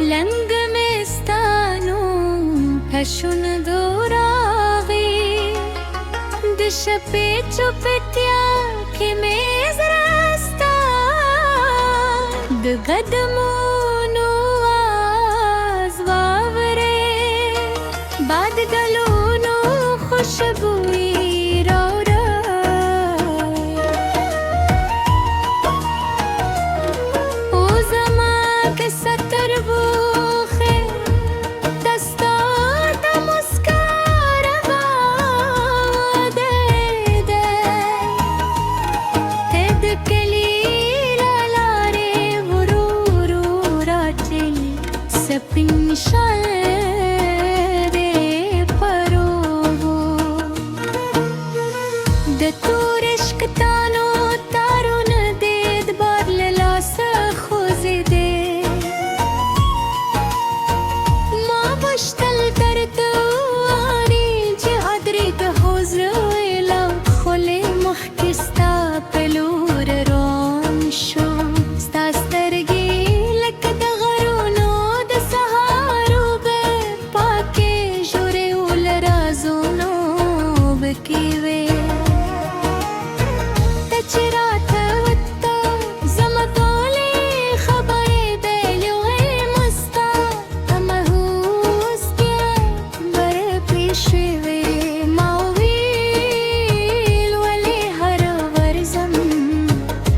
لنگ مستانو هشون دوراغي دش پیچو پتیا که میز راستا دقدمونو آز واوره بعد گلونو خوشبوئی رو او زمان که ستر بوخه دستات مسکار واده ده تد کلی لالاره ورورو راچل سپین شاید پروو د تور عشق تانو تارون دید بار للاس خوزی ده ما بشتل در دوانی جهادری که حضر ایلا خولی محکستا پلور رون شو ستاسترگی لک دغرونو د سهارو به پاکی جوری اول رازونو بکیوی تچرات وتا زمطولي خبري بلوغي مستا تمهوس كيا بربيشوي ماويل ولي هرور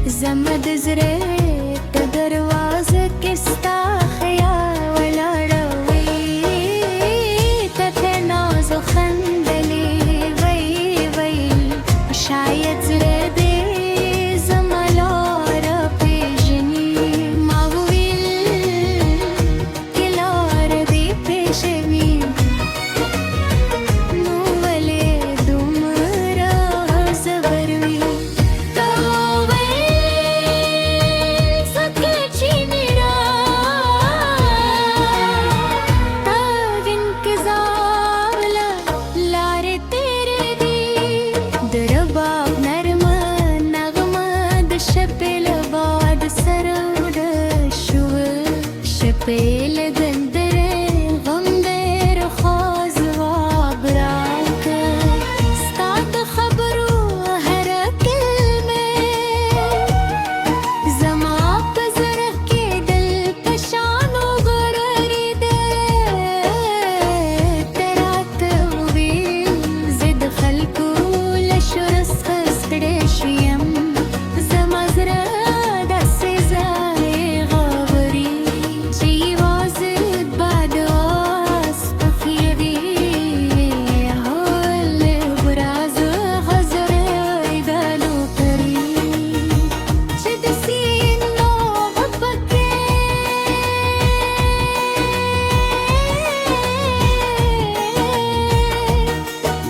زمد زريت دروازة كستا خيا ولا روي تتناز خندلي وي شاید زرده زمالار پیشنی ماویل کلار دی پیشنی نو ولی دومرا زبروی تاویل سکچی میرا تاگن کزاولا لار تیرے دی درباب نرم نغمه د شپل باد سرود شو شپل دندر غم در خواز وابراک ستاد خبرو هر کلمه زما پزر کې دل پشانو غرری ده ترات ویل زد خلکو لشرس خسکړې شیم زما زړه داسې ځای غوړي چې وازد باد واس پخېږي هول براز غزر ایدالو کړي چې د سینو پکې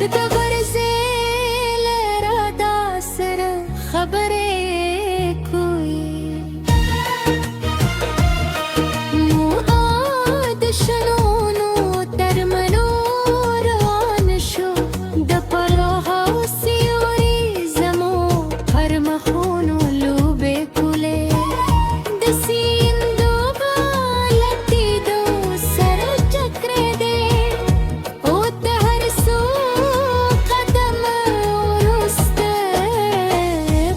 د تغرزل را داسر خبرې کوي مو د شنونو تر منو روان شو د پرها سیوري زمو هر مخونو لوبې کولې د سیندو بالتی دو سر چکرې دې او د هر سو قدم ورسته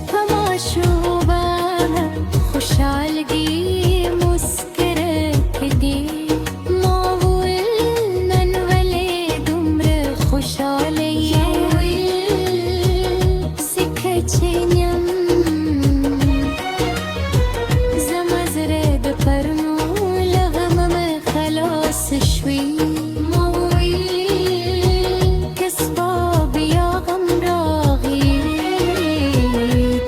پما شوبه خوشحالګي مسکرک دی ماویل نن ولې دومره خوشحاله یې سکه چې نیم زما زړه د پرنو له غمه مې خلاص شوي ماویل کسباب یا غم راغی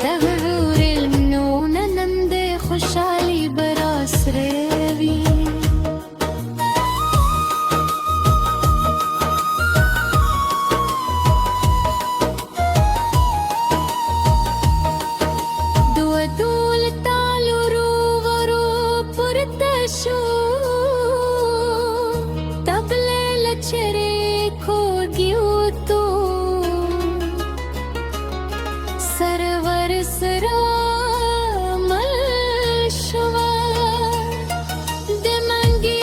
تغرور المنون نن د خوشحالي براس روي دو دول تالو رو غرو پرته شو تبله لچرې کوږیو تو سرور سره مل شو د منګي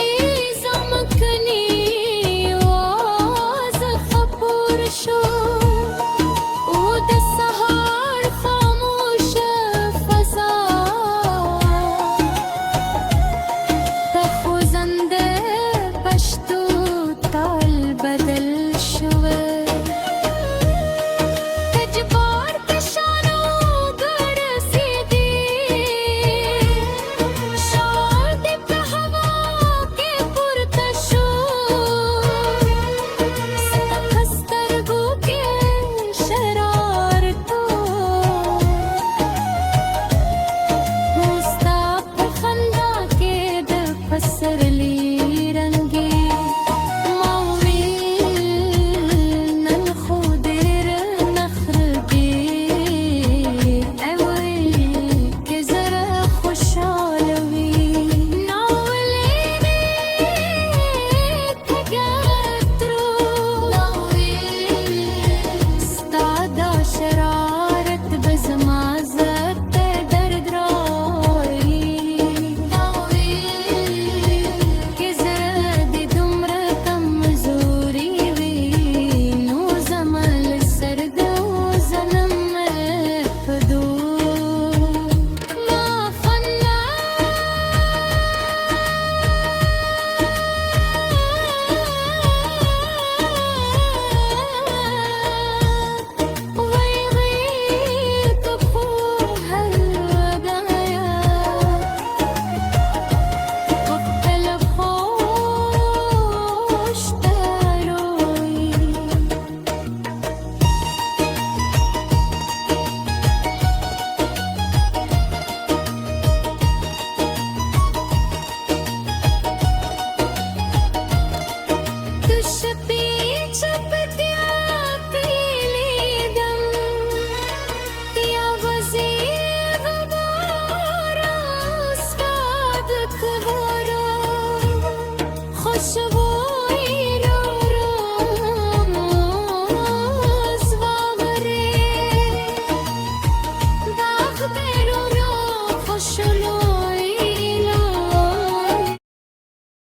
विश्व